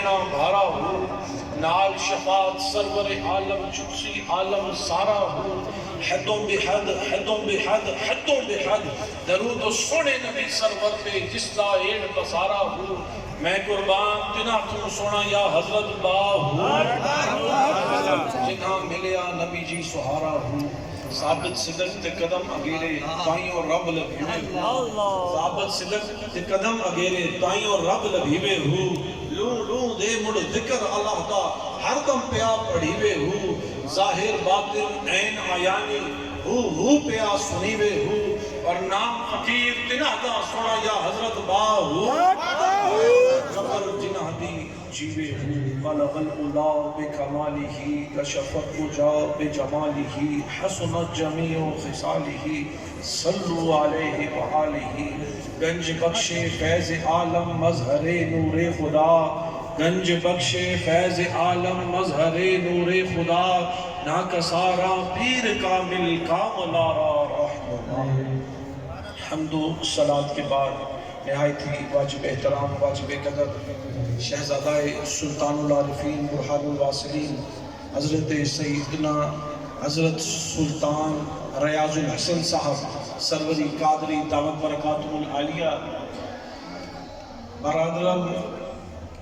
سینا بھارا ہو، نال شفاعت سرور عالم چکسی عالم سارا ہو، حدوں بے حد حدوں بے حد حدوں بے حد درود و سونے نبی سرور پہ جس دا ایڈ بسارا ہو، میں قربان تنا تم سونا یا حضرت باہو، جنہاں ملیا نبی جی سہارا ہو، ثابت صدق تے قدم اگیرے تائیوں رب لبھیوے ہو، ثابت صدق تے قدم اگیرے تائیوں رب لبھیوے ہو، لوں لوں دے مڑ ذکر اللہ دا ہر دم پیا پڑھیوے ہو، ظاہر باطن عین عیانی ہو پیا سنیوے ہو، اور نام فقیر تنہ دا سونا یا حضرت باہو، قبر جنہ دی جیوے ہو، بلغ العلا بکمالہ کشفت الجا بجمالہ حسنت جمیع خصالہ صلو علیہ وآلہ، گنج بخش فیض عالم مظہر نور خدا، گنج بخش فیض عالم مظہر نور خدا، نا کسارا پیر کامل کاملارا رحمہ۔ حمد و صلاة کے بعد نہایت ہی واجب احترام واجب قدر شہزادہ سلطان العارفین برہان الواصلین حضرت سیدنا حضرت سلطان ریاض الحسن صاحب سروری قادری دعوت برکاتہ العالیہ، برادرم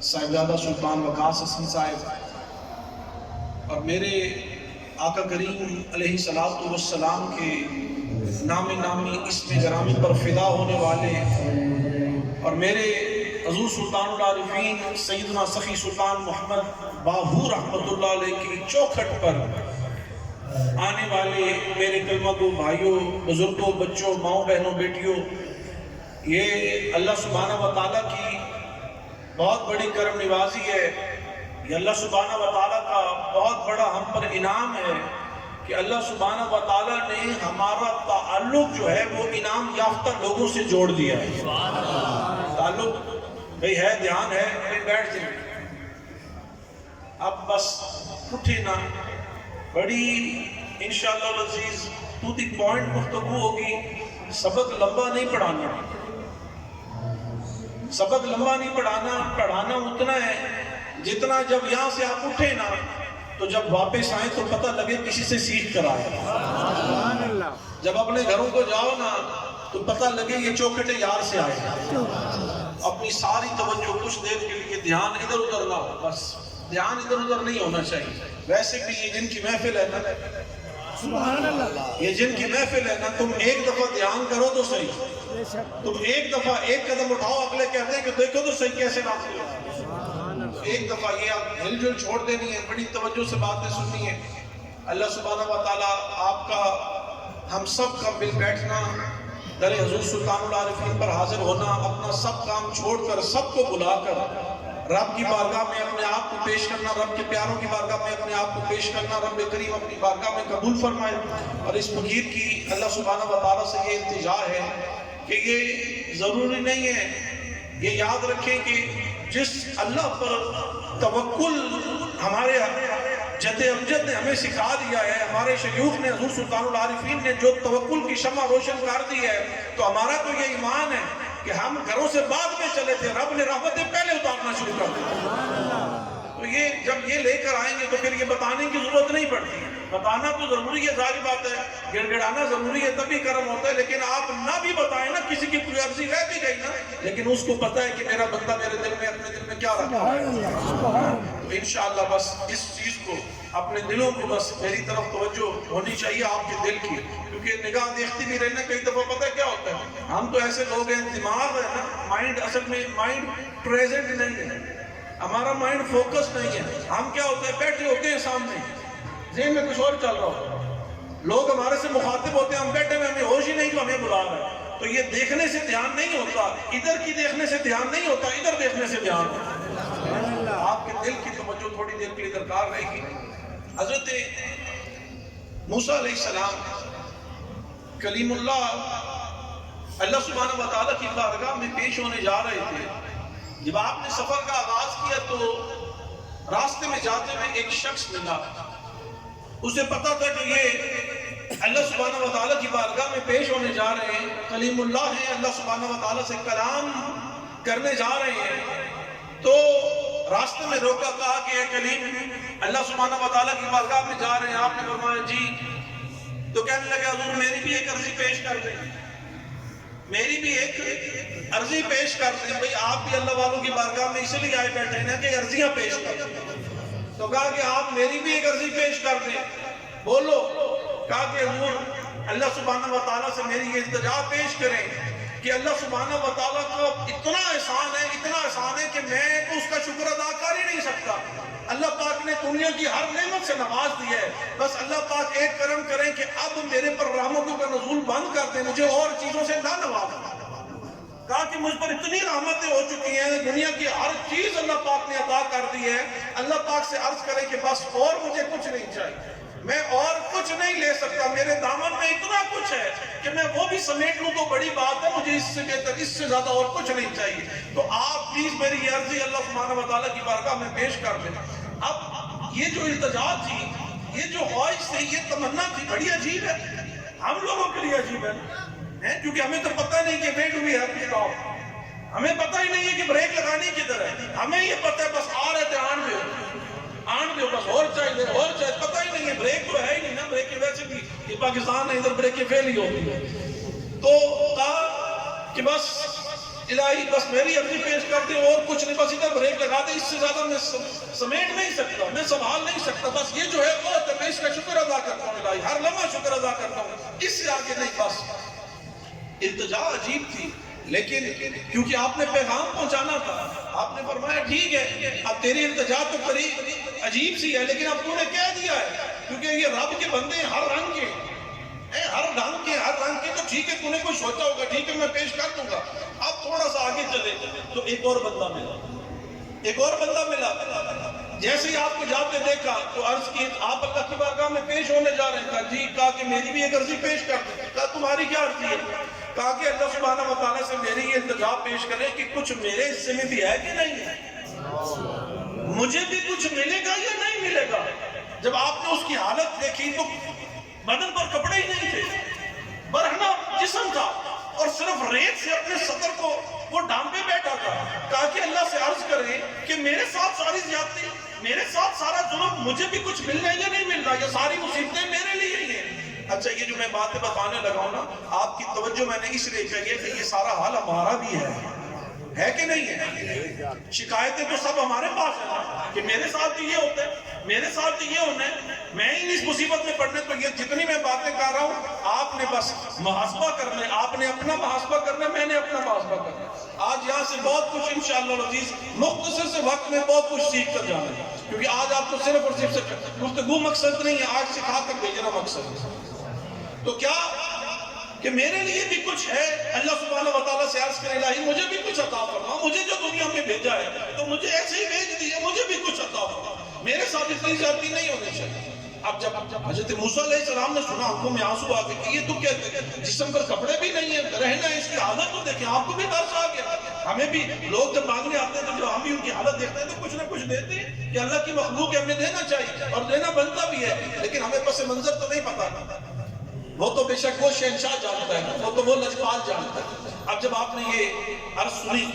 صاحبزادہ سلطان وقاص حسن صاحب، اور میرے آقا کریم علیہ السلام کے نام نامی اسم گرامی پر فدا ہونے والے، اور میرے حضور سلطان العارفین سیدنا سخی سلطان محمد باہو رحمت اللہ علیہ کی چوکھٹ پر آنے والے میرے کلمہ گو بھائیوں، بزرگوں، بچوں، ماؤں، بہنوں، بیٹیوں، یہ اللہ سبحانہ وتعالیٰ کی بہت بڑی کرم نوازی ہے، یہ اللہ سبحانہ وتعالیٰ کا بہت بڑا ہم پر انعام ہے کہ اللہ سبحانہ وتعالیٰ نے ہمارا تعلق جو ہے وہ انعام یافتہ لوگوں سے جوڑ دیا ہے۔ تعلق بھئی ہے، دھیان ہے، بھئی بیٹھ جائیں، اب بس اٹھے نا، بڑی انشاءاللہ العزیز تو دی پوائنٹ گفتگو ہوگی، سبق لمبا نہیں پڑھانا، سبق لمبا نہیں پڑھانا، پڑھانا اتنا ہے جتنا جب یہاں سے آپ اٹھے نا تو جب واپس آئیں تو پتہ لگے کسی سے سیکھ کر آئے، جب اپنے گھروں کو جاؤ نا تو پتہ لگے یہ چوکھٹے یار سے آئے، اپنی ساری توجہ کچھ دیر کے لیے دھیان ادھر ادھر نہ ہو، بس دھیان ادھر ادھر نہیں ہونا چاہیے۔ ویسے بھی یہ جن کی محفل ہے نا، یہ جن کی محفل ہے نا، تم ایک دفعہ دھیان کرو تو صحیح، تم ایک دفعہ ایک قدم اٹھاؤ، اگلے کہتے ہیں کہ دیکھو تو صحیح کیسے راضی ہو، ایک دفعہ یہ آپ ہل جل چھوڑ دینی ہے، بڑی توجہ سے باتیں سننی ہے۔ اللہ سبحانہ وتعالیٰ آپ کا ہم سب کا مل بیٹھنا، در حضور سلطان العارفین پر حاضر ہونا، اپنا سب کام چھوڑ کر سب کو بلا کر رب کی بارگاہ میں اپنے آپ کو پیش کرنا، رب کے پیاروں کی بارگاہ میں اپنے آپ کو پیش کرنا، رب کریم اپنی بارگاہ میں قبول فرمائے۔ اور اس فقیر کی اللہ سبحانہ وتعالیٰ سے یہ التجا ہے کہ یہ ضروری نہیں ہے، یہ یاد رکھیں کہ جس اللہ پر توکل ہمارے جد امجد نے ہمیں سکھا دیا ہے، ہمارے شیوخ نے حضور سلطان العارفین نے جو توکل کی شمع روشن کر دی ہے، تو ہمارا تو یہ ایمان ہے کہ ہم گھروں سے بعد میں چلے تھے، رب نے رحمتیں پہلے اتارنا شروع کر دی۔ تو یہ جب یہ لے کر آئیں گے تو پھر یہ بتانے کی ضرورت نہیں پڑتی، بتانا تو ضروری ہے، ظاہر بات ہے، گڑ گڑانا ضروری ہے تبھی کرم ہوتا ہے، لیکن آپ نہ بھی بتائیں نا، کسی کی کوئی عرضی رہ بھی گئی نا، لیکن اس کو پتہ ہے کہ میرا بندہ میرے دل میں اپنے دل میں کیا رکھا ہے۔ تو انشاءاللہ بس اس چیز کو اپنے دلوں کو بس میری طرف توجہ ہونی چاہیے آپ کے دل کی، کیونکہ نگاہ دیکھتی بھی رہنا، کئی دفعہ پتہ کیا ہوتا ہے، ہم تو ایسے لوگ ہیں، دماغ ہے نا، مائنڈ اصل میں مائنڈ پریزنٹ نہیں ہے، ہمارا مائنڈ فوکس نہیں ہے، ہم کیا ہوتے ہیں، بیٹھے ہوتے ہیں سامنے، ذہن میں کچھ اور چل رہا ہوتا ہے، لوگ ہمارے سے مخاطب ہوتے ہیں، ہم بیٹھے ہوئے، ہمیں ہوش ہی نہیں کہ ہمیں بلا رہا ہے، تو یہ دیکھنے سے دھیان نہیں ہوتا، ادھر کی دیکھنے سے دھیان نہیں ہوتا، ادھر دیکھنے سے دھیان ہوتا۔ آپ کے دل کی توجہ تھوڑی دیر کے لیے درکار رہے گی۔ حضرت موسیٰ علیہ السلام کلیم اللہ سبحانہ وتعالیٰ کی بارگاہ میں پیش ہونے جا رہے تھے، جب آپ نے سفر کا آغاز کیا تو راستے میں جاتے میں ایک شخص ملا، اسے پتا تھا کہ یہ اللہ سبحانہ وتعالیٰ کی بارگاہ میں پیش ہونے جا رہے ہیں، کلیم اللہ ہیں، اللہ سبحانہ وتعالیٰ سے کلام کرنے جا رہے ہیں، تو راستے میں روکا, کہا کہ اے کلیم اللہ سبحانہ و تعالیٰ کی بارگاہ میں جا رہے ہیں. آپ نے فرمایا جی. تو کہنے لگے حضور میری بھی ایک عرضی پیش کر دیں, میری بھی ایک عرضی پیش کر دیں. بھئی آپ بھی اللہ والوں کی بارگاہ میں اس لیے آئے بیٹھے ہیں کہ عرضیاں پیش کر دیں. تو کہا کہ آپ میری بھی ایک عرضی پیش کر دیں. بولو. کہا کہ حضور اللہ سبحانہ و تعالیٰ سے میری یہ التجا پیش کریں کہ اللہ سبحانہ و تعالیٰ کا اتنا احسان ہے کہ میں تو اس کا شکر ادا کر ہی نہیں سکتا. اللہ پاک نے دنیا کی ہر نعمت سے نواز دی ہے, بس اللہ پاک ایک کرم کریں کہ اب میرے پر رحمتوں کا نزول بند کر دیں, مجھے اور چیزوں سے نہ نوازیں. کہا کہ مجھ پر اتنی رحمتیں ہو چکی ہیں, دنیا کی ہر چیز اللہ پاک نے عطا کر دی ہے. اللہ پاک سے عرض کریں کہ بس اور مجھے کچھ نہیں چاہیے, میں اور کچھ نہیں لے سکتا, میرے دامن میں اتنا کچھ ہے کہ میں وہ بھی سمیٹ لوں تو بڑی بات ہے, مجھے اس سے بہتر اس سے زیادہ اور کچھ نہیں چاہیے. تو آپ پلیز میری یہ عرضی اللہ سبحانہ و تعالیٰ کی بارگاہ میں پیش کر دیں. اب یہ جو التجا تھی, یہ جو خواہش تھی, یہ تمنا تھی, بڑی عجیب ہے. ہم لوگوں کے لیے عجیب ہے, کیونکہ ہمیں تو پتہ نہیں کہ ویٹ ہوئی ہے کس کا, ہمیں پتہ ہی نہیں ہے کہ بریک لگانی کدھر ہے. ہمیں یہ پتہ ہے بس آ رہے تھے آن دے بس, اور چاہیے پتہ ہی نہیں ہے. بریک تو ہے ہی نہیں نا, بریک کی ویسے بھی یہ پاکستان ہے, ادھر بریک کی فیل ہی ہوتی ہے. تو کہا کہ بس الہی بس میری عرضی پیش کر دے, اور کچھ نہیں, بس ادھر بریک لگا دے, اس سے زیادہ میں سمیٹ نہیں سکتا, میں سنبھال نہیں سکتا, بس یہ جو ہے بہت ہے, میں اس کا شکر ادا کرتا ہوں الہی, ہر لمحہ شکر ادا کرتا ہوں, اس سے آگے نہیں. بس التجا عجیب تھی, لیکن کیونکہ آپ نے پیغام پہنچانا تھا, آپ نے فرمایا ٹھیک ہے اب تیری التجا تو قریب عجیب سی ہے, لیکن اب تو نے کہہ دیا ہے, کیونکہ یہ رب کے بندے ہیں ہر رنگ کے, ہر رنگ کے, تو ٹھیک ہے, تو نے کوئی سوچا ہوگا, ٹھیک ہے میں پیش کر دوں گا. اب تھوڑا سا آگے چلے تو ایک اور بندہ ملا. جیسے ہی آپ کو جاتے دیکھا تو عرض کی آپ اللہ کی بارگاہ میں پیش ہونے جا رہے ہیں. کہا جی, کہا کہ میری بھی ایک عرضی پیش کر دیں. کہا تمہاری کیا عرضی ہے؟ کہا کہ اللہ سبحانہ و تعالیٰ سے میری یہ التجا پیش کریں کہ کچھ میرے حصے میں بھی ہے کہ نہیں ہے, مجھے بھی کچھ ملے گا یا نہیں ملے گا. جب آپ نے اس کی حالت دیکھی تو بدن پر کپڑے ہی نہیں تھے, برہنہ جسم تھا, اور صرف ریت سے اپنے سطر کو وہ ڈانپے بیٹھا تھا. کہا کہ اللہ سے عرض کریں کہ میرے ساتھ ساری زیادتی, میرے ساتھ سارا ظلم, مجھے بھی کچھ ملنا ہے یا نہیں ملنا, یہ ساری مصیبتیں میرے لیے ہی ہیں. اچھا, یہ جو میں باتیں بتانے لگا ہوں نا, آپ کی توجہ میں نے اس لیے چاہیے کہ یہ سارا حال ہمارا بھی ہے کہ نہیں ہے. شکایتیں تو سب ہمارے پاس ہیں کہ میرے ساتھ بھی یہ ہوتا ہے, میرے ساتھ بھی یہ ہونا ہے, میں ہی اس مصیبت میں پڑنے. تو یہ جتنی میں باتیں کر رہا ہوں, آپ نے بس محاسبہ کرنا ہے, آپ نے اپنا محاسبہ کرنا ہے, میں نے اپنا محاسبہ کرنا ہے. آج یہاں سے بہت کچھ انشاءاللہ العزیز مختصر سے وقت میں بہت کچھ سیکھ کر جانا ہے, کیونکہ آج آپ کو صرف اور صرف گفتگو مقصد نہیں ہے, آج سکھا کر بھیجنا مقصد ہے. تو کیا کہ میرے لیے بھی کچھ ہے, اللہ سبحانہ و تعالیٰ سے عرض کرے الہی مجھے بھی کچھ عطا فرما, مجھے جو دنیا میں بھیجا ہے تو مجھے ایسے ہی بھیج دیا, مجھے بھی کچھ عطا فرما, میرے ساتھ اتنی زیادتی نہیں ہونی چاہیے. اب جب حضرت موسیٰ علیہ السلام نے سنا, آنکھوں میں آنسو آ گئے کہ یہ تو کہتے ہیں جسم پر کپڑے بھی نہیں ہیں, رہنا ہے, اس کی حالت تو دیکھیں, آپ کو بھی ترس آ گیا. ہمیں بھی لوگ جب مانگنے آتے ہیں تو جو ہم بھی ان کی حالت دیکھتے ہیں تو کچھ نہ کچھ دیتے ہیں کہ اللہ کی مخلوق ہے, ہمیں دینا چاہیے اور دینا بنتا بھی ہے, لیکن ہمیں پس منظر تو نہیں پتا. وہ تو بے شک وہ شہنشاہ جانتا ہے, وہ تو وہ لجپال جانتا ہے. اب جب آپ نے یہ عرض سنی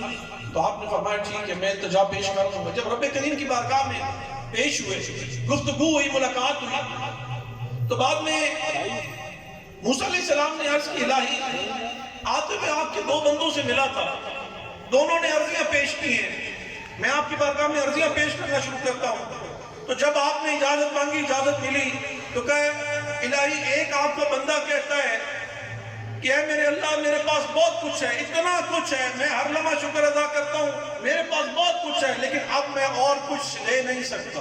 تو آپ نے فرمایا ٹھیک ہے میں التجا پیش کروں گا. جب رب کریم کی بارگاہ میں پیش ہوئے, گفتگو ہوئی, ملاقات ہوئی, تو بعد میں موسیٰ علیہ السلام نے عرض کی الہی آتے میں آپ کے دو بندوں سے ملا تھا, دونوں نے عرضیاں پیش کی ہیں, میں آپ کی بارگاہ میں عرضیاں پیش کرنا شروع کرتا ہوں. تو جب آپ نے اجازت مانگی, اجازت ملی, تو کہے الہی ایک آپ کا بندہ کہتا ہے کہ اے میرے اللہ میرے پاس بہت کچھ ہے, اتنا کچھ ہے, میں ہر لمحہ شکر ادا کرتا ہوں, میرے پاس بہت کچھ ہے, لیکن اب میں اور کچھ لے نہیں سکتا,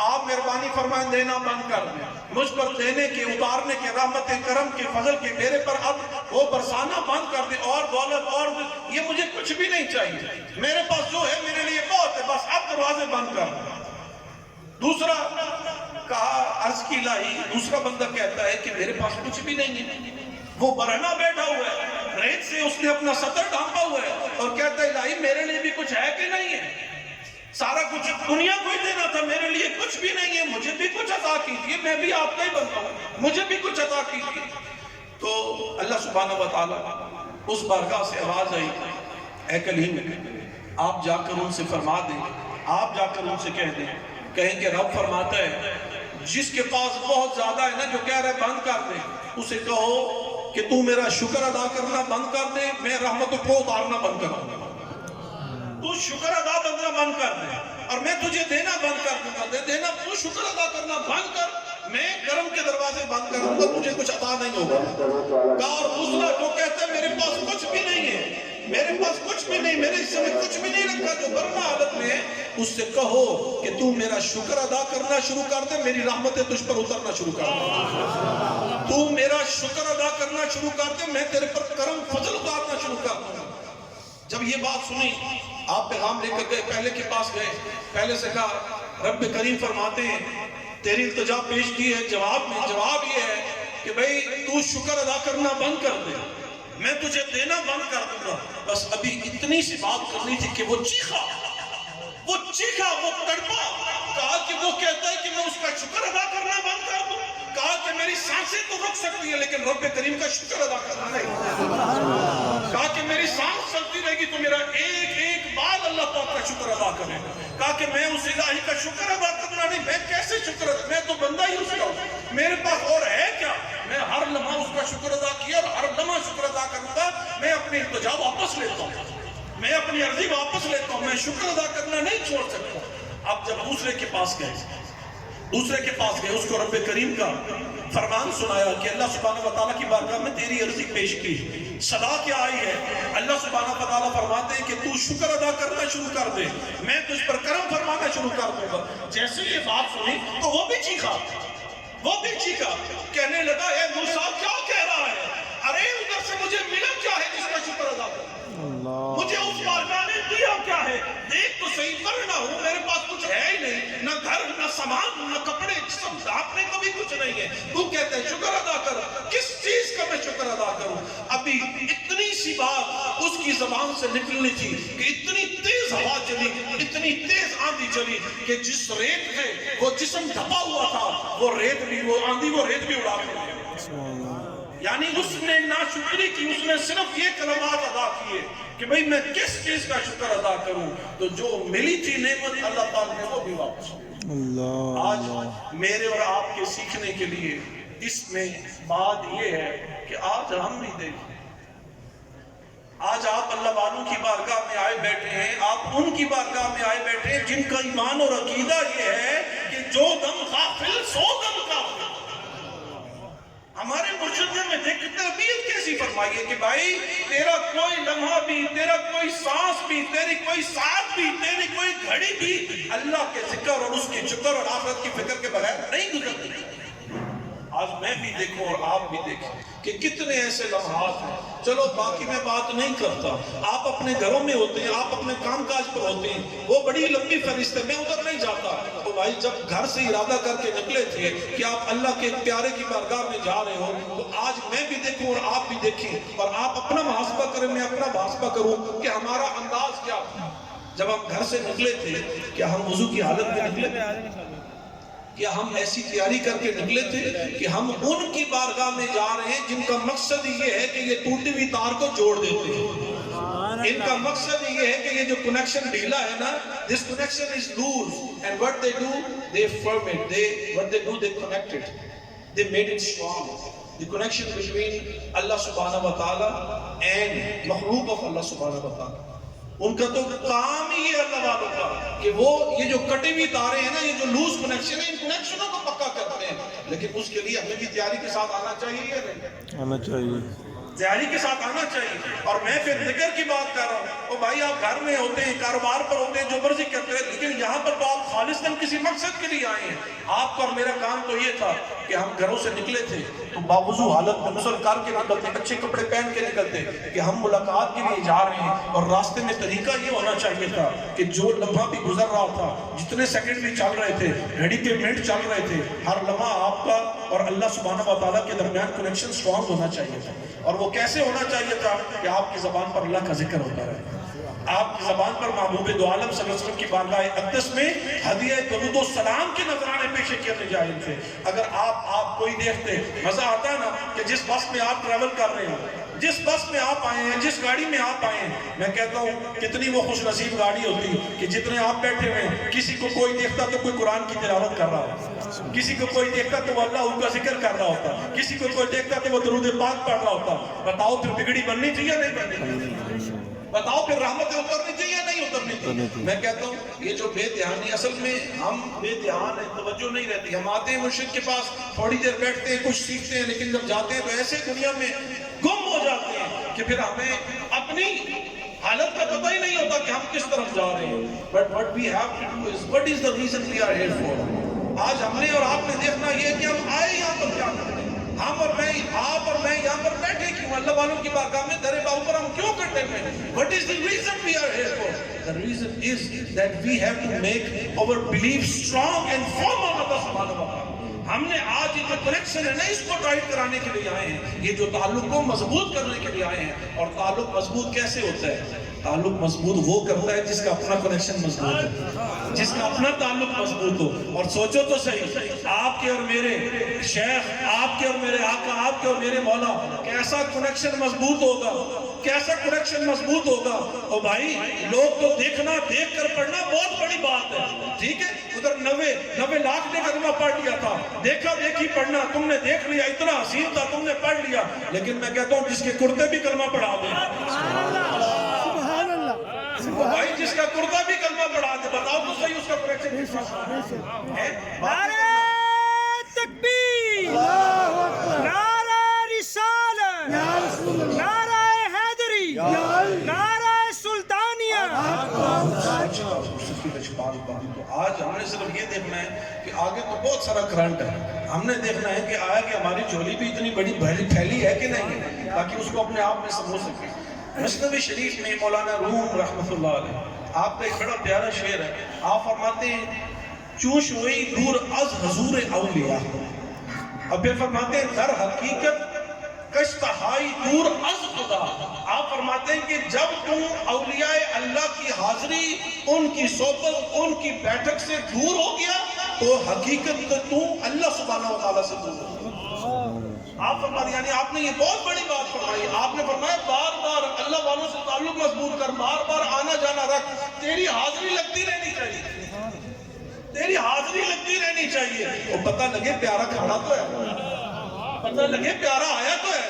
آپ مہربانی فرمائیں دینا بند کر دیں, مجھ پر دینے کے, اتارنے کے, رحمت کرم کے, فضل کے میرے پر اب وہ برسانا بند کر دیں, اور دولت اور یہ مجھے کچھ بھی نہیں چاہیے, میرے پاس جو ہے میرے لیے بہت ہے, بس اب دروازے بند کر دیں. دوسرا کہا عرض کی الہی, دوسرا بندہ کہتا ہے کہ میرے پاس کچھ بھی نہیں ہے, وہ برہنہ بیٹھا ہوا ہے, ریت سے اس نے اپنا سطر ڈھانپا ہوا ہے, اور کہتا ہے الہی میرے لیے بھی کچھ ہے کہ نہیں ہے, سارا کچھ دنیا کو ہی دینا تھا, میرے لیے کچھ بھی نہیں ہے, مجھے بھی کچھ عطا کیجیے, میں بھی آپ کا ہی بندہ ہوں, مجھے بھی کچھ عطا کیجیے. تو اللہ سبحانہ و تعالیٰ اس بارگاہ سے آواز آئی, اے کلیم آپ جا کر ان سے فرما دیں, آپ جا کر ان سے کہہ دیں. کہیں کہ رب فرماتا ہے جس کے پاس بہت زیادہ ہے نا جو کہہ رہا ہے بند کر دے, اسے کہو کہ تو میرا شکر ادا کرنا بند کر دے, میں رحمتوں کو اتارنا بند کر دوں گا. تو شکر ادا کرنا بند کر دے اور میں تجھے دینا بند کر دوں گا. دینا تو شکر ادا کرنا بند کر, میں کرم کے دروازے بند کر دوں گا, تجھے کچھ عطا نہیں ہوگا. اور دوسرا جو کہتا ہے میرے پاس کچھ بھی نہیں ہے, میرے پاس کچھ بھی نہیں, میرے حصے میں کچھ بھی نہیں رکھا, جو برما حالت میں ہے, اس سے کہو کہ تو میرا شکر ادا کرنا شروع کر دے, میری رحمتیں تجھ پر اترنا شروع کر دے. تو میرا شکر ادا کرنا شروع کر دے, میں تیرے پر کرم فضل اتارنا شروع کر دوں گا. جب یہ بات سنی آپ پیغام لے کر گئے, پہلے کے پاس گئے, پہلے سے کہا رب کریم فرماتے ہیں تیری التجا پیش کی ہے, جواب میں جواب یہ ہے کہ بھئی تو شکر ادا کرنا بند کر دے, میں تجھے دینا بند کر دوں گا. بس ابھی اتنی سی بات کرنی تھی کہ وہ چیخا, وہ تڑپا, کہا کہ وہ کہتا ہے کہ میں اس کا شکر ادا کرنا بند کر دوں, کہا کہ میری سانسیں تو رک سکتی ہے لیکن رب کریم کا شکر ادا کرنا نہیں. کہا کہ میری سانس چلتی رہے گی تو میرا ایک ایک بال اللہ پاک کا شکر ادا کرے. کہا کہ میں اس الہی کا شکر ادا کرنا نہیں, میں کیسے شکر ادا, میں تو بندہ ہی اس کا ہوں, میرے پاس اور ہے کیا. میں ہر لمحہ اس کا شکر ادا کیا اور ہر لمحہ شکر ادا کروں گا. میں اپنی التجا واپس لیتا ہوں, میں اپنی عرضی واپس لیتا ہوں, میں شکر ادا کرنا نہیں چھوڑ سکتا. اب جب دوسرے کے پاس گئے, اس کو رب کریم کا فرمان سنایا کہ اللہ سبحانہ وتعالیٰ کی بارگاہ میں تیری عرضی پیش کی, صدا کیا آئی ہے, اللہ سبحانہ وتعالیٰ فرماتے ہیں کہ تو شکر ادا کرنا شروع کر دے, میں تجھ پر کرم فرمانا شروع کر دوں گا. جیسے یہ بات سنی تو وہ بھی چیخا, کہنے لگا اے موسیٰ کیا کہہ رہا ہے, ارے ادھر سے مجھے ملا کیا ہے جس کا شکر ادا کروں, مجھے اس بارگاہ نے دیا کیا ہے, دیکھ تو صحیح کرنا ہوں, میرے پاس کچھ ہے ہی نہیں, نہ گھر نہ سامان نہ کپڑے, سب اپنے کو بھی کچھ نہیں ہے. تو کہتے ہیں شکر ادا کر, کس چیز کا میں شکر ادا کروں. ابھی اتنی سی بات اس کی زبان سے نکلنی تھی کہ اتنی تیز ہوا چلی, اتنی تیز آندھی چلی کہ جس ریت سے وہ جسم ڈھپا ہوا تھا وہ ریت بھی, وہ آندھی وہ ریت بھی اڑا کے, یعنی اس نے ناشکری کی, اس نے صرف یہ کلمات ادا کیے کہ بھئی میں کس چیز کا شکر ادا کروں. تو جو ملی تھی نعمت اللہ تعالیٰ نے وہ بھی واپس کی. آج میرے اور آپ کے سیکھنے کے لیے اس میں بات یہ ہے کہ آج ہم بھی دیکھیں, آج آپ اللہ والوں کی بارگاہ میں آئے بیٹھے ہیں, آپ ان کی بارگاہ میں آئے بیٹھے ہیں جن کا ایمان اور عقیدہ یہ ہے کہ جو دم غافل سو دم غافل. ہمارے مرشد نے دیکھ تربیت کیسی فرمائی ہے کہ بھائی تیرا کوئی لمحہ بھی, تیرا کوئی سانس بھی, تیری کوئی ساتھ بھی, تیری کوئی گھڑی بھی اللہ کے ذکر اور اس کی شکر اور آخرت کی فکر کے بغیر نہیں گزرتی. آج میں بھی دیکھوں اور آپ بھی دیکھیں کہ کتنے ایسے لمحات ہیں. چلو باقی میں بات نہیں کرتا, آپ اپنے گھروں میں ہوتے ہیں, آپ اپنے کام کاج پر ہوتے ہیں, وہ بڑی لمبی فہرست ہے, میں ادھر نہیں جاتا. تو بھائی جب گھر سے ارادہ کر کے نکلے تھے کہ آپ اللہ کے پیارے کی بارگاہ میں جا رہے ہو, تو آج میں بھی دیکھوں اور آپ بھی دیکھیں اور آپ اپنا محاسبہ کریں, میں اپنا محاسبہ کروں کہ ہمارا انداز کیا تھا جب ہم گھر سے نکلے تھے. کیا ہم وضو کی حالت میں نکلے تھے, کیا ہم ایسی تیاری کر کے نکلے تھے کہ ہم ان کی بارگاہ میں جا رہے ہیں جن کا مقصد یہ ہے کہ یہ ٹوٹی ہوئی تار کو جوڑ دیتے ہیں. ان کا مقصد یہ ہے کہ یہ جو کنیکشن ڈھیلا ہے نا, this connection is loose, and what they do, they firm it. What they do, they connect it. They made it strong. The connection between Allah subhanahu wa ta'ala and makhlooq of Allah subhanahu wa ta'ala. ان کا تو کام ہی ہے اللہ والوں کا کہ وہ یہ جو کٹی ہوئی تاریں ہیں نا, یہ جو لوز کنیکشن ہے, ان کنیکشنوں کو پکا کرتے ہیں. لیکن اس کے لیے ہمیں بھی تیاری کے ساتھ آنا چاہیے یا نہیں آنا چاہیے, تیاری کے ساتھ آنا چاہیے. اور میں پھر ذکر کی بات کر رہا ہوں, او بھائی آپ گھر میں ہوتے ہیں, کاروبار پر ہوتے ہیں, جو مرضی کرتے ہیں, لیکن یہاں پر تو آپ خالصاً کسی مقصد کے لیے آئے ہیں. آپ کا اور میرا کام تو یہ تھا کہ ہم گھروں سے نکلے تھے تو باوضو حالت میں غسل کر کے نکلتے, اچھے کپڑے پہن کے نکلتے کہ ہم ملاقات کے لیے جا رہے ہیں. اور راستے میں طریقہ یہ ہونا چاہیے تھا کہ جو لمحہ بھی گزر رہا تھا, جتنے سیکنڈ بھی چل رہے تھے, گھڑی کے منٹ چل رہے تھے, ہر لمحہ آپ کا اور اللہ سبحانہ و تعالیٰ کے درمیان کنیکشن سٹرونگ ہونا چاہیے تھا. اور وہ کیسے ہونا چاہیے تھا کہ آپ کی زبان پر اللہ کا ذکر ہوتا رہے, آپ کی زبان پر محبوب دو عالم صلی اللہ علیہ وسلم کی بارگاہ اقدس میں ہدیہ درود و سلام کے نذرانے پیش کیے جائیں تھے. اگر آپ کوئی دیکھتے, مزہ آتا ہے نا کہ جس بس میں آپ ٹریول کر رہے ہیں, جس بس میں آپ آئے ہیں, جس گاڑی میں آپ آئے ہیں, میں کہتا ہوں کتنی وہ خوش نصیب گاڑی ہوتی کہ جتنے آپ بیٹھے ہوئے ہیں, کسی کو کوئی دیکھتا تو کوئی قرآن کی تلاوت کر رہا ہوتا, کسی کو کوئی دیکھتا تو وہ اللہ کا ذکر کر رہا ہوتا, کسی کو کوئی دیکھتا تو وہ درود پاک پڑھ رہا ہوتا. بتاؤ پھر بگڑی بننی چاہیے نہیں بننی چاہیے؟ بتاؤ پھر رحمتیں اترنی چاہیے نہیں اترنی چاہیے؟ میں کہتا ہوں یہ جو بے دھیانی, اصل میں ہم بے دھیان ہیں, توجہ نہیں رہتی. ہم آتے ہیں مرشد کے پاس, تھوڑی دیر بیٹھتے ہیں, کچھ سیکھتے ہیں, لیکن جب جاتے ہیں تو ایسے دنیا میں گم ہو جاتے ہیں کہ پھر ہمیں اپنی حالت کا پتہ ہی نہیں ہوتا کہ ہم کس طرف جا رہے ہیں. But what we have to do is, what is the reason we are here for? آج ہم نے اور آپ نے دیکھنا یہ کہ ہم آئے یہاں پر کیا کریں. ہم اور میں, آپ اور میں یہاں پر بیٹھے کیوں, اللہ والوں کی بارگاہ میں درے باؤں پر ہم کیوں کرتے ہیں؟ What is the reason we are here for? The reason is that we have to make our belief strong and firm on Allah subhanahu wa ta'ala. ہم نے آج یہ جو کنیکشن ہے نا, اس کو ٹائٹ کرانے کے لیے آئے ہیں, یہ جو تعلق کو مضبوط کرنے کے لیے آئے ہیں. اور تعلق مضبوط کیسے ہوتا ہے؟ تعلق مضبوط وہ کرتا ہے جس کا اپنا کنیکشن مضبوط ہو, جس کا اپنا تعلق مضبوط ہو. اور سوچو تو صحیح, آپ کے اور میرے شیخ, آپ کے اور میرے آقا, آپ کے اور میرے مولا, کیسا کنیکشن مضبوط ہوگا, کیسا کنیکشن مضبوط ہوگا. اور بھائی لوگ تو دیکھنا, دیکھ کر پڑھنا بہت بڑی بات ہے, ٹھیک ہے. ادھر 90 لاکھ نے کلمہ پڑھ لیا تھا, دیکھا دیکھی پڑھنا, تم نے دیکھ لیا, اتنا حسین تھا, تم نے پڑھ لیا. لیکن میں کہتا ہوں جس کے کرتے بھی کلمہ پڑھا دیں, بھائی جس کا کرتا بھی کلمہ پڑھا دے, بتاؤ تو صحیح اس کا کنیکشن ہے. نعرہ تکبیر, نعرہ رسالت, نعرہ حیدری, نعرہ سلطانیہ. آج ہم نے صرف یہ دیکھنا ہے کہ آگے تو بہت سارا کرنٹ ہے, ہم نے دیکھنا ہے کہ آیا کہ ہماری جھولی بھی اتنی بڑی پھیلی ہے کہ نہیں ہے, تاکہ اس کو اپنے آپ میں سمجھ سکیں. مثنوی شریف میں مولانا روم رحمۃ اللہ علیہ, آپ کا ایک بڑا پیارا شعر ہے. آپ فرماتے ہیں چوش ہوئی دور از حضور اولیاء, اور پھر فرماتے ہیں در حقیقت کشتہائی دور از خدا. آپ فرماتے ہیں کہ جب تم اولیاء اللہ کی حاضری, ان کی صحبت, ان کی بیٹھک سے دور ہو گیا تو حقیقت تم اللہ سبحانہ و تعالیٰ سے دور ہو گیا. آپ فرماتے, یعنی آپ نے یہ بہت بڑی بات فرمائی. آپ نے فرمایا بار بار اللہ والوں سے تعلق مضبوط کر, بار بار آنا جانا رکھ, تیری حاضری لگتی رہنی چاہیے, تیری حاضری لگتی رہنی چاہیے. وہ پتہ لگے پیارا کھانا تو ہے, پتہ لگے پیارا آیا تو ہے,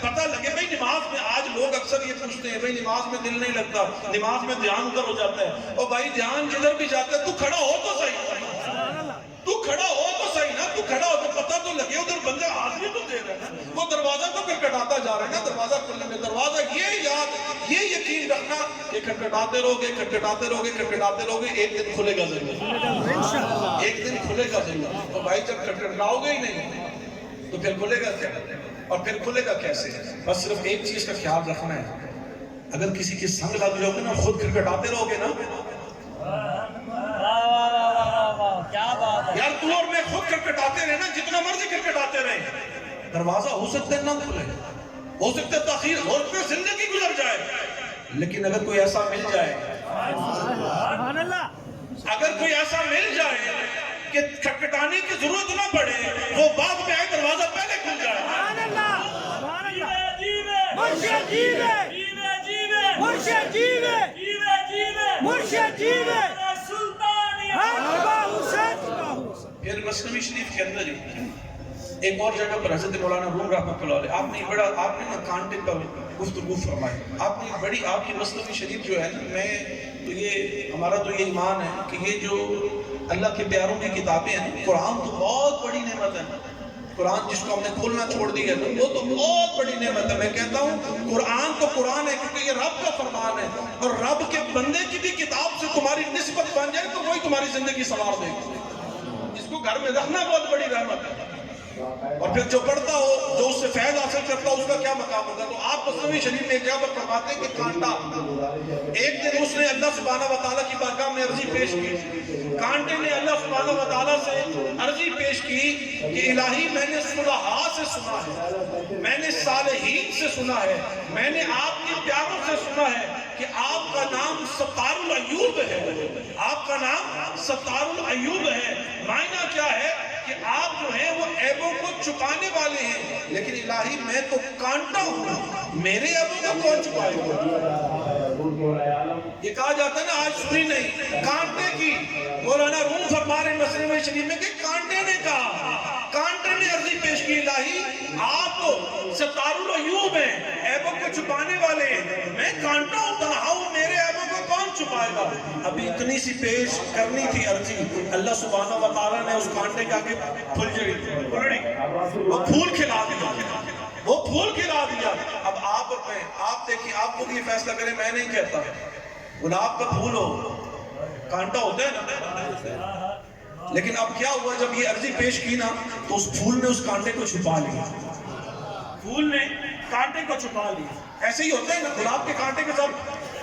پتہ لگے. بھئی نماز میں آج لوگ اکثر یہ پوچھتے ہیں, بھئی نماز میں دل نہیں لگتا, نماز میں دھیان ادھر ہو جاتا ہے. اور بھائی دھیان جدھر بھی جاتا ہے تو کھڑا ہو تو صحیح, تو کھڑا ہو تو صحیح نا, تو کھڑا ہو تو پتہ تو لگے ادھر بندہ حاضری تو دے رہا ہے. وہ دروازہ تو کھٹکھٹاتا جا رہا ہے نا, دروازہ کھلنے میں دروازہ, یہ یاد, یہ یقین رکھنا کہ کھٹکھٹاتے رہو گے, کھٹکھٹاتے رہو گے, کھٹکھٹاتے رہو گے, ایک دن کھلے گا ضرور, ایک دن کھلے گا ضرور. اور بھائی جب کھٹکھٹاؤ گے ہی نہیں تو پھر کھلے گا کیا, اور پھر کھلے گا کیسے؟ بس صرف ایک چیز کا خیال رکھنا ہے, اگر کسی کی سنگ لگ جاؤ گے نا, خود کھٹکھٹاتے رہو گے نا, یار تو اور میں خود کھٹکھٹاتے رہے نا, جتنا مرضی کھٹکھٹاتے رہے, دروازہ ہو سکتا ہے نہ کھلے, ہو سکتا ہے تاخیر, ہو سکتا ہے زندگی گزر جائے. لیکن اگر کوئی ایسا مل جائے, اگر کوئی ایسا مل جائے کہ کھٹکھٹانے کی ضرورت نہ پڑے, وہ بعد میں آئے, دروازہ پہلے کھل جائے. مرشد جیوے, مرشد جیوے, مرشد جیوے, پھر مثنوی شریف کے اندر ہی ایک اور جگہ پر حضرت مولانا روم رحمۃ اللہ علیہ, آپ نے نا کانٹے پر گفتگو فرمائی. آپ نے بڑی, آپ کی مثنوی شریف جو ہے نا, میں تو یہ ہمارا تو یہ ایمان ہے کہ یہ جو اللہ کے پیاروں کی کتابیں ہیں, قرآن تو بہت بڑی نعمت ہے. قرآن جس کو ہم نے کھولنا چھوڑ دیا ہے وہ تو بہت بڑی نعمت ہے. میں کہتا ہوں قرآن تو قرآن ہے کیونکہ یہ رب کا فرمان ہے, اور رب کے بندے کی بھی کتاب سے تمہاری نسبت بن جائے تو وہی تمہاری زندگی سنوار دے گی. اس کو گھر میں رکھنا بہت بڑی رحمت ہے. اور پھر جو پڑھتا ہو, جو اس سے فیض حاصل کرتا ہو, اس کا کیا مقام ہوگا. تو آپ مثنوی شریف میں جگہ پر فرماتے ہیں کہ کانٹا, ایک دن اس نے اللہ سبحانہ و تعالیٰ کی بارگاہ میں عرضی پیش کی, کانٹے نے اللہ سبحانہ و تعالیٰ سے عرضی پیش کی کہ الہی میں نے صلحاء سے سنا ہے, میں نے صالحین سے سنا ہے, میں نے آپ کے پیاروں سے سنا ہے کہ آپ کا نام ستار الایوب ہے، آپ کا نام ستار الایوب ہے۔ معنی کیا ہے کہ آپ جو ہیں وہ عیبوں کو چھپانے والے ہیں، لیکن الہی میں تو کانٹا ہوں، میرے عیبوں کو کون چھپائے گا؟ یہ کہا جاتا ہے نا، آج سنی نہیں کانٹے کی، مولانا روم فرما رہے مسئلے میں شریف میں کہ کانٹے نے کہا، کانٹے نے عرضی پیش کی الہی آپ تو ستار الایوب ہیں، عیبوں کو چھپانے والے ہیں، میں کانٹا ہوں، تنہا ہوں، میرے عیبوں کو کون چھپائے گا؟ ابھی اتنی سی پیش کرنی تھی عرضی، اللہ سبحانہ و تعالیٰ نے اس کانٹے کا کہ پھلجڑی وہ پھول کھلا دیا، وہ پھول کھلا دیا۔ اب آپ دیکھیں، آپ خود یہ فیصلہ کریں، میں نہیں کہتا، گلاب کا پھول ہو کانٹا ہوتا ہے نا، لیکن اب کیا ہوا جب یہ عرضی پیش کی نا تو اس پھول نے اس کانٹے کو چھپا لیا، پھول نے کانٹے کو چھپا لیا۔ ایسے ہی ہوتے ہیں نا، گلاب کے کانٹے کے ساتھ،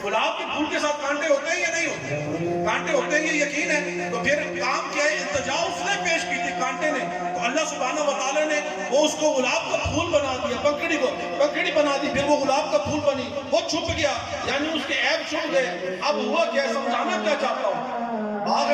گلاب کے پھول کے ساتھ کانٹے ہوتے ہیں یا نہیں ہوتے؟ کانٹے ہوتے ہیں، یہ یقین ہے۔ تو پھر کام کیا ہے، التجا اس نے پیش کی تھی کانٹے نے، تو اللہ سبحانہ و تعالیٰ نے وہ اس کو گلاب کا پھول بنا دیا، پکڑی بنا دی، پھر وہ گلاب کا پھول بنی، وہ چھپ گیا، یعنی اس کے عیب چھپ گئے۔ اب ہوا کیا، سمجھانا کیا چاہتا ہوں،